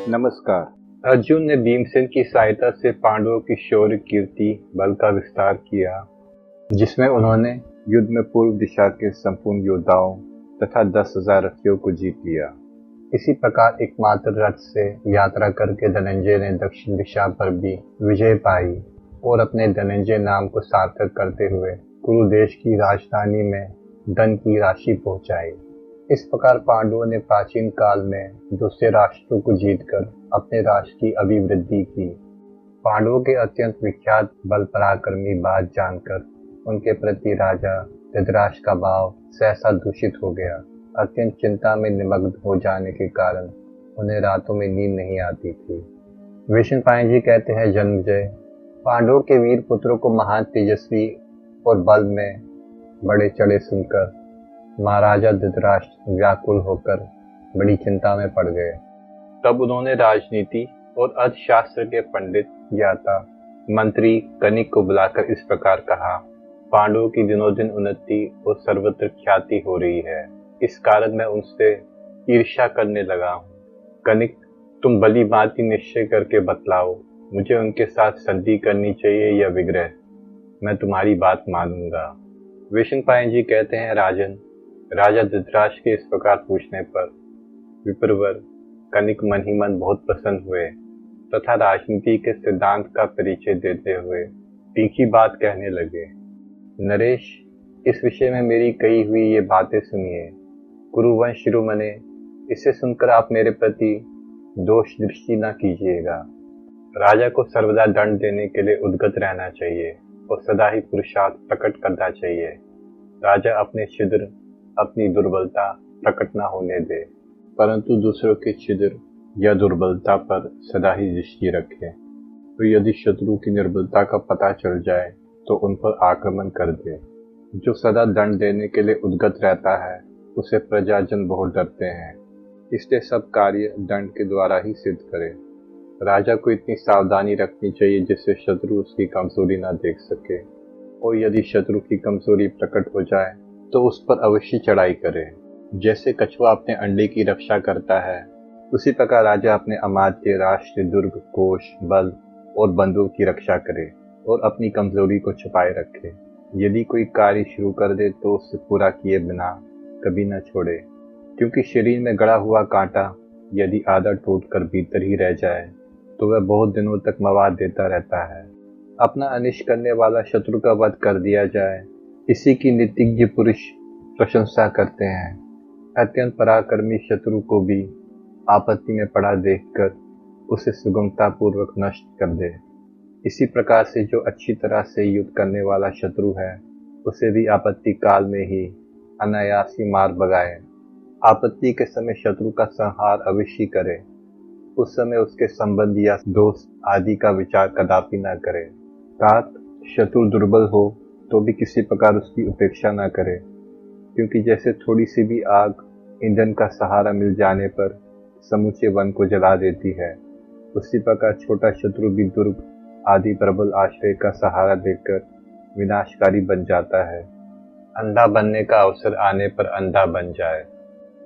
नमस्कार। अर्जुन ने भीमसेन की सहायता से पांडवों की शौर्य कीर्ति बल का विस्तार किया, जिसमें उन्होंने युद्ध में पूर्व दिशा के संपूर्ण योद्धाओं तथा 10,000 रथियों को जीत लिया। इसी प्रकार एकमात्र रथ से यात्रा करके धनंजय ने दक्षिण दिशा पर भी विजय पाई और अपने धनंजय नाम को सार्थक करते हुए कुरु देश की राजधानी में धन की राशि पहुंचाई। इस प्रकार पांडवों ने प्राचीन काल में दूसरे राष्ट्रों को जीतकर अपने राष्ट्र की अभिवृद्धि की। पांडवों के अत्यंत विख्यात बल पराक्रमी बात जानकर उनके प्रति राजा धृतराष्ट्र का भाव सहसा दूषित हो गया। अत्यंत चिंता में निमग्न हो जाने के कारण उन्हें रातों में नींद नहीं आती थी। विष्णु पायन जी कहते हैं, जन्मजय पांडवों के वीर पुत्रों को महान तेजस्वी और बल में बड़े चढ़े सुनकर महाराजा धृतराष्ट्र व्याकुल होकर बड़ी चिंता में पड़ गए। तब उन्होंने राजनीति और अर्थशास्त्र के पंडित ज्ञाता मंत्री कनिक को बुलाकर इस प्रकार कहा, पांडवों की दिनों दिन उन्नति और सर्वत्र ख्याति हो रही है। इस कारण मैं उनसे ईर्ष्या करने लगा हूँ। कनिक, तुम भली भांति निश्चय करके बतलाओ, मुझे उनके साथ संधि करनी चाहिए या विग्रह? मैं तुम्हारी बात मानूंगा। विष्णु पायन जी कहते हैं, राजन, राजा धृतराष्ट्र के इस प्रकार पूछने पर विप्रवर कनिक मन ही मन बहुत प्रसन्न हुए तथा राजनीति के सिद्धांत का परिचय देते हुए तीखी बात कहने लगे। नरेश, इस विषय में मेरी कही हुई ये बातें सुनिए। कुरुवंश शिरोमणे, इसे सुनकर आप मेरे प्रति दोष दृष्टि न कीजिएगा। राजा को सर्वदा दंड देने के लिए उद्यत रहना चाहिए और सदा ही पुरुषार्थ प्रकट करना चाहिए। राजा अपने छिद्र, अपनी दुर्बलता प्रकट न होने दे, परंतु दूसरों के छिद्र या दुर्बलता पर सदा ही दृष्टि रखे। तो यदि शत्रु की निर्बलता का पता चल जाए तो उन पर आक्रमण कर दे। जो सदा दंड देने के लिए उद्यत रहता है उसे प्रजाजन बहुत डरते हैं, इसलिए सब कार्य दंड के द्वारा ही सिद्ध करे। राजा को इतनी सावधानी रखनी चाहिए जिससे शत्रु उसकी कमजोरी न देख सके, और यदि शत्रु की कमजोरी प्रकट हो जाए तो उस पर अवश्य चढ़ाई करे। जैसे कछुआ अपने अंडे की रक्षा करता है, उसी प्रकार राजा अपने अमात्य, राष्ट्र, दुर्ग, कोष, बल और बंधुओं की रक्षा करे और अपनी कमजोरी को छुपाए रखे। यदि कोई कार्य शुरू कर दे तो उसे पूरा किए बिना कभी न छोड़े, क्योंकि शरीर में गड़ा हुआ कांटा यदि आधा टूटकर भीतर ही रह जाए तो वह बहुत दिनों तक मवाद देता रहता है। अपना अनिष्ट करने वाला शत्रु का वध कर दिया जाए, इसी की नीतिज्ञ पुरुष प्रशंसा करते हैं। अत्यंत पराक्रमी शत्रु को भी आपत्ति में पड़ा देखकर उसे सुगमता पूर्वक नष्ट कर दे। इसी प्रकार से जो अच्छी तरह से युद्ध करने वाला शत्रु है उसे भी आपत्ति काल में ही अनायास ही मार भगाए। आपत्ति के समय शत्रु का संहार अवश्य करे। उस समय उसके संबंधी या दोस्त आदि का विचार कदापि न करे। तात शत्रु दुर्बल हो तो भी किसी प्रकार उसकी उपेक्षा न करे, क्योंकि जैसे थोड़ी सी भी आग ईंधन का सहारा मिल जाने पर समूचे वन को जला देती है, उसी प्रकार छोटा शत्रु भी दुर्ग आदि प्रबल आश्रय का सहारा देकर विनाशकारी बन जाता है। अंधा बनने का अवसर आने पर अंधा बन जाए,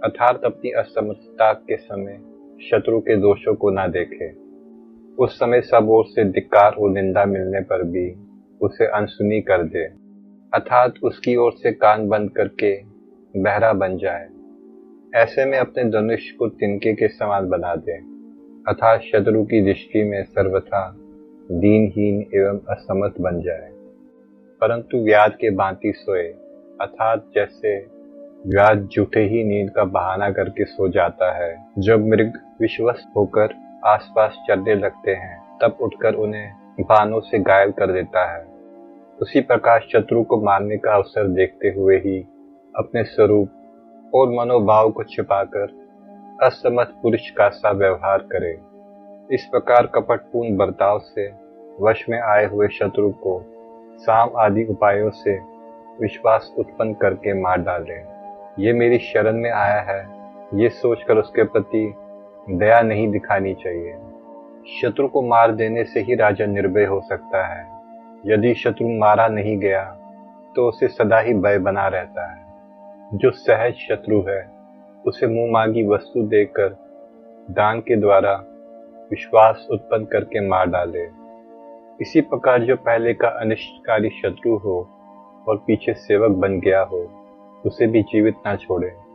अर्थात अपनी असमर्थता के समय शत्रु के दोषों को न देखे। उस समय सब ओर से धिक्कार और निंदा मिलने पर भी उसे अनसुनी कर दे, अर्थात उसकी ओर से कान बंद करके बहरा बन जाए। ऐसे में अपने धनुष को तिनके के समान बना दे, अर्थात शत्रु की दृष्टि में सर्वथा दीनहीन एवं असमर्थ बन जाए। परंतु व्याध के भांति सोए, अर्थात जैसे व्याध झूठे ही नींद का बहाना करके सो जाता है। जब मृग विश्वस्त होकर आसपास चरने लगते हैं तब उठकर उन्हें बाणों से घायल कर देता है, उसी प्रकार शत्रु को मारने का अवसर देखते हुए ही अपने स्वरूप और मनोभाव को छिपाकर असमर्थ पुरुष का सा व्यवहार करे। इस प्रकार कपटपूर्ण बर्ताव से वश में आए हुए शत्रु को साम आदि उपायों से विश्वास उत्पन्न करके मार डाले। ये मेरी शरण में आया है, ये सोचकर उसके प्रति दया नहीं दिखानी चाहिए। शत्रु को मार देने से ही राजा निर्भय हो सकता है। यदि शत्रु मारा नहीं गया तो उसे सदा ही भय बना रहता है। जो सहज शत्रु है उसे मुंह मांगी वस्तु देकर दान के द्वारा विश्वास उत्पन्न करके मार डाले। इसी प्रकार जो पहले का अनिष्टकारी शत्रु हो और पीछे सेवक बन गया हो, उसे भी जीवित ना छोड़े।